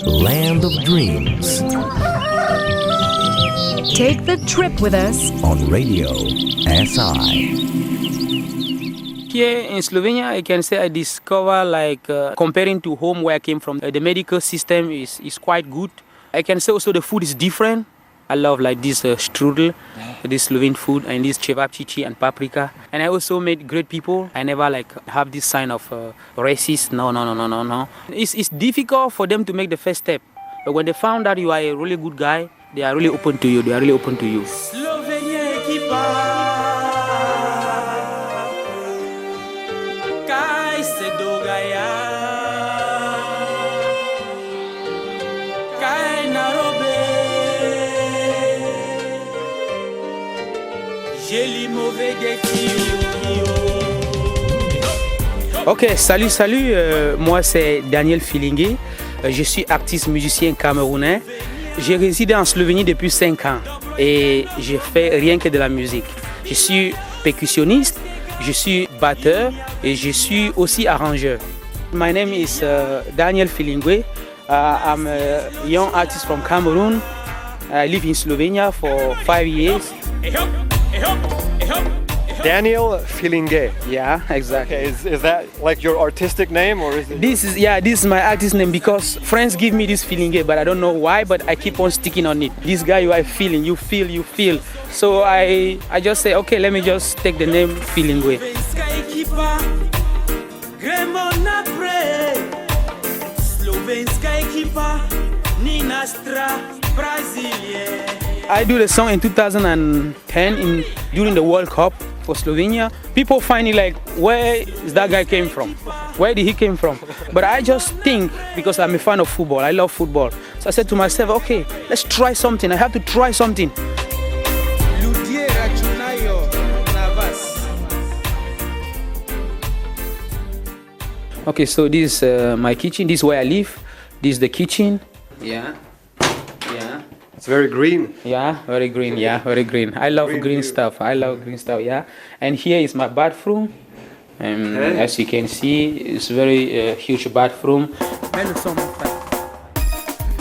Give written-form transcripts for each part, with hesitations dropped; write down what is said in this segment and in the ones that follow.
Land of Dreams. Take the trip with us On Radio SI. Here in Slovenia, I can say I discover comparing to home where I came from, the medical system is quite good. I can say also the food is different. I love this strudel, this Slovene food, and this cevapcici and paprika. And I also met great people. I never have this sign of racist. No. It's difficult for them to make the first step. But when they found out you are a really good guy, they are really open to you. Slovenia equipa. Kaj se dogaja? Kaj narobe? Želimo vedeti. Ok, salut. Moi c'est Daniel Feelingue. Je suis artiste musicien camerounais. J'ai résidé en Slovénie depuis 5 ans et je fais rien que de la musique. Je suis percussionniste, je suis batteur et je suis aussi arrangeur. My name is Daniel Feelingue. I'm a young artist from Cameroon. I live in Slovenia for 5 years. Daniel Feelingue. Yeah, exactly. Okay, is that like your artistic name or is it? This is my artist name because friends give me this Feelingue, but I don't know why, but I keep on sticking on it. This guy you are feeling, you feel. So I just say, okay, let me just take the name Feelingue. I do the song in 2010 during the World Cup for Slovenia. People find it where is that guy came from? Where did he came from? But I just think, because I'm a fan of football, I love football. So I said to myself, okay, let's try something. I have to try something. Okay, so this is my kitchen. This is where I live. This is the kitchen. Yeah. It's very green. Yeah, very green. I love green stuff. Yeah. And here is my bathroom. Okay. As you can see, it's very huge bathroom.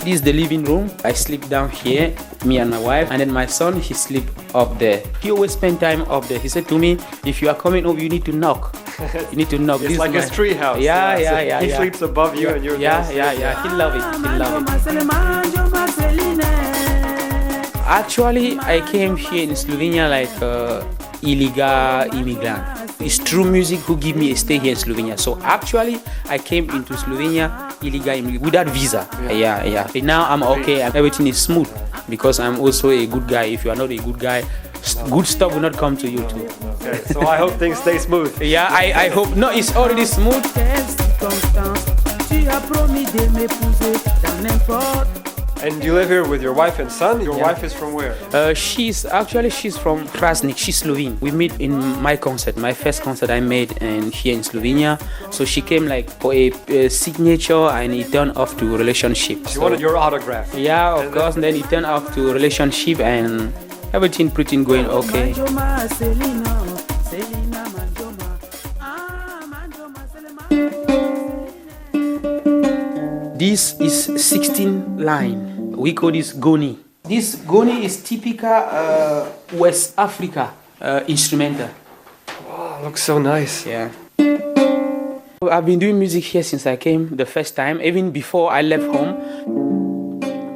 This is the living room. I sleep down here, me and my wife, and then my son, he sleep up there. He always spend time up there. He said to me, if you are coming over, you need to knock. It's this like his tree house. Yeah. He sleeps above you and you're downstairs. Yeah. He love it. Actually, I came here in Slovenia like illegal immigrant. It's true music who give me a stay here in Slovenia. So actually, I came into Slovenia illegal immigrant without visa. Yeah. Now I'm okay. Everything is smooth because I'm also a good guy. If you are not a good guy, good stuff will not come to you too. Okay, so I hope things stay smooth. Yeah, I hope. No, it's already smooth. And you live here with your wife and son? Your wife is from where? She's from Krasnik. She's Slovene. We meet in my first concert I made here in Slovenia. So she came for a signature and it turned off to relationship. She wanted your autograph. Yeah, of course. And then it turned off to relationship and everything pretty going okay. This is 16 line. We call this goni. This goni is typical West Africa instrumental. Wow, looks so nice. Yeah. I've been doing music here since I came the first time, even before I left home.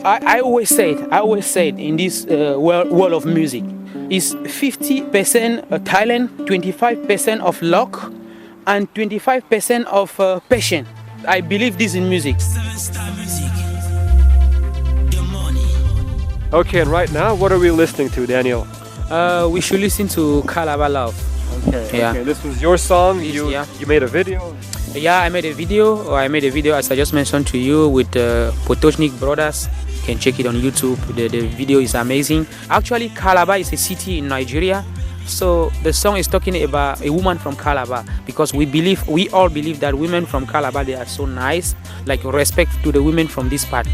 I always said in this world of music, is 50% talent, 25% of luck, and 25% of passion. I believe this in music. Okay, and right now, what are we listening to, Daniel? We should listen to Korab Love. Okay. Yeah. Okay, this was your song. You made a video. Yeah, I made a video, as I just mentioned to you, with Potočnik brothers. You can check it on YouTube. The video is amazing. Actually, Calabar is a city in Nigeria. So the song is talking about a woman from Calabar, because we all believe that women from Calabar, they are so nice, respect to the women from this part.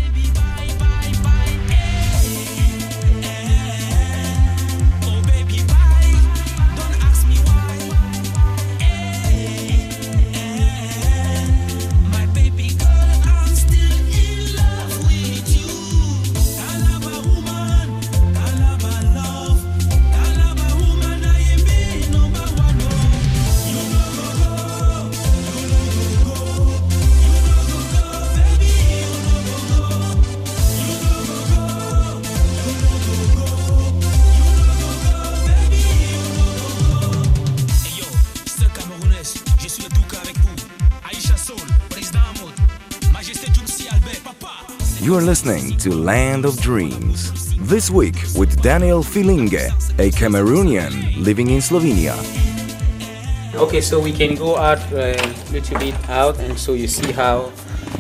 You are listening to Land of Dreams. This week with Daniel Feelingue, a Cameroonian living in Slovenia. Okay, so we can go out a little bit out, and so you see how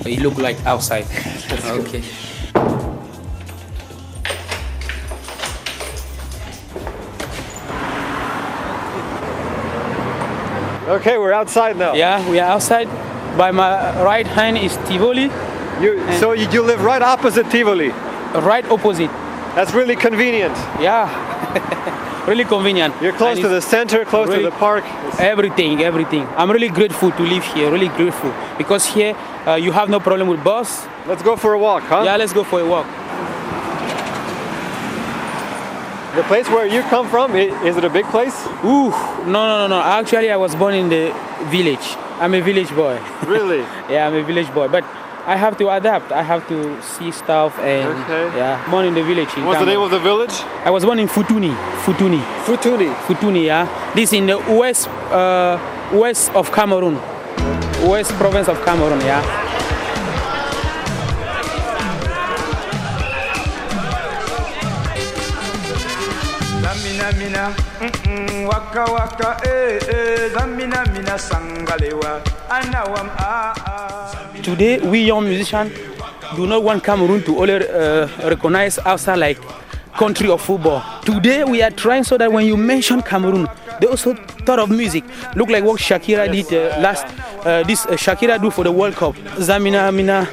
it look like outside. Okay. Okay, we're outside now. Yeah, we are outside. By my right hand is Tivoli, So you live right opposite Tivoli. right opposite. That's really convenient. Yeah, really convenient. You're close And to the it's center, close to really- the park. everything. I'm really grateful to live here. Really grateful because here you have no problem with bus. Let's go for a walk, huh? Yeah, let's go for a walk. The place where you come from, is it a big place? Ooh, no. Actually, I was born in the village. I'm a village boy. Really? Yeah, I'm a village boy, but I have to adapt. I have to see stuff and Okay. yeah. Born in the village. What's the name of the village? I was born in Futuni. Futuni. Yeah. This in the west of Cameroon, west province of Cameroon. Yeah. Zamina mina, waka waka, zamina mina sangalewa, anawam Today, we young musicians do not want Cameroon to only recognize outside like country of football. Today, we are trying so that when you mention Cameroon, they also thought of music. Look like what Shakira did Shakira do for the World Cup. Zamina mina,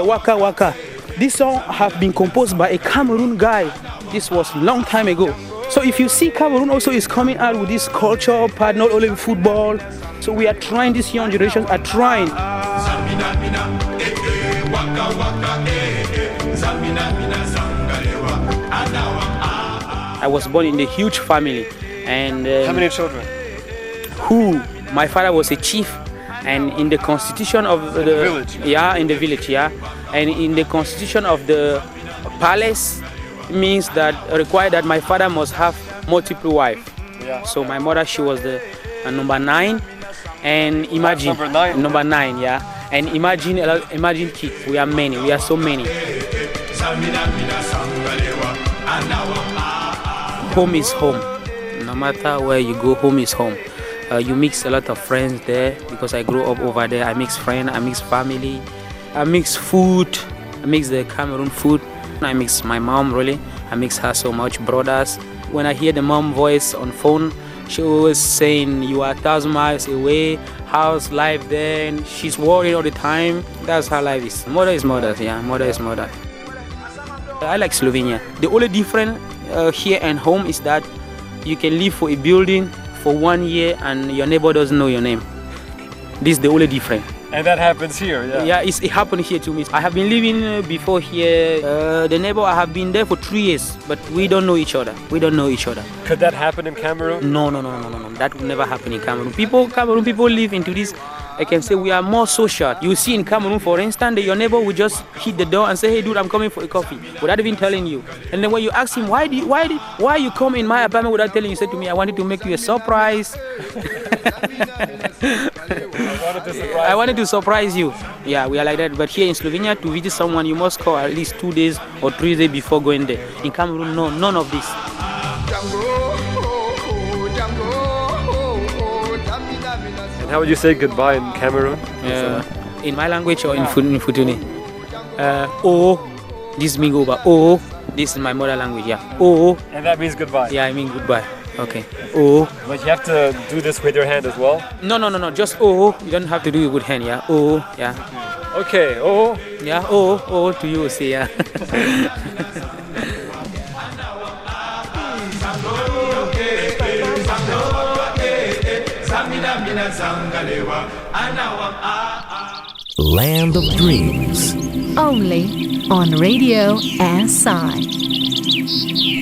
waka waka. This song have been composed by a Cameroon guy. This was long time ago. So if you see Cameroon also is coming out with this culture part, not only football. So we are trying, this young generation are trying. I was born in a huge family, and How many children? my father was a chief, and in the constitution of the village? Yeah, in the village, yeah, and in the constitution of the palace means that required that my father must have multiple wives. Yeah. So my mother, she was the number 9, and imagine Number 9? number 9, yeah, and imagine kids. We are many. We are so many. Home is home. No matter where you go, home is home. You mix a lot of friends there because I grew up over there. I mix friends, I mix family, I mix food, I mix the Cameroon food. I mix my mom really. I mix her so much, brothers. When I hear the mom voice on phone, she always saying, "You are 1,000 miles away. How's life then?" She's worried all the time. That's how life is. Mother is mother, yeah. Mother is mother. I like Slovenia. The only difference here and home is that you can live for a building for 1 year and your neighbor doesn't know your name. This is the only difference. And that happens here, yeah. Yeah, it happened here to me. I have been living before here. The neighbor, I have been there for 3 years, but we don't know each other. Could that happen in Cameroon? No. That would never happen in Cameroon. Cameroon people live into this. I can say we are more social. You see in Cameroon, for instance, that your neighbor will just hit the door and say, "Hey, dude, I'm coming for a coffee," without even telling you. And then when you ask him, why you come in my apartment without telling you, say to me, "I wanted to make you a surprise." I wanted to surprise you. Yeah, we are like that. But here in Slovenia, to visit someone, you must call at least 2 days or 3 days before going there. In Cameroon, no, none of this. And how would you say goodbye in Cameroon? In my language or in Futuni? Oh, this means over. Oh, this is my mother language, yeah. Oh. And that means goodbye? Yeah, I mean goodbye. Okay. Oh. But you have to do this with your hand as well? No. Just oh. You don't have to do it with hand, yeah. Oh, yeah. Okay, oh. Yeah, oh to you, see, yeah. Land of Dreams. Only on Radio SI.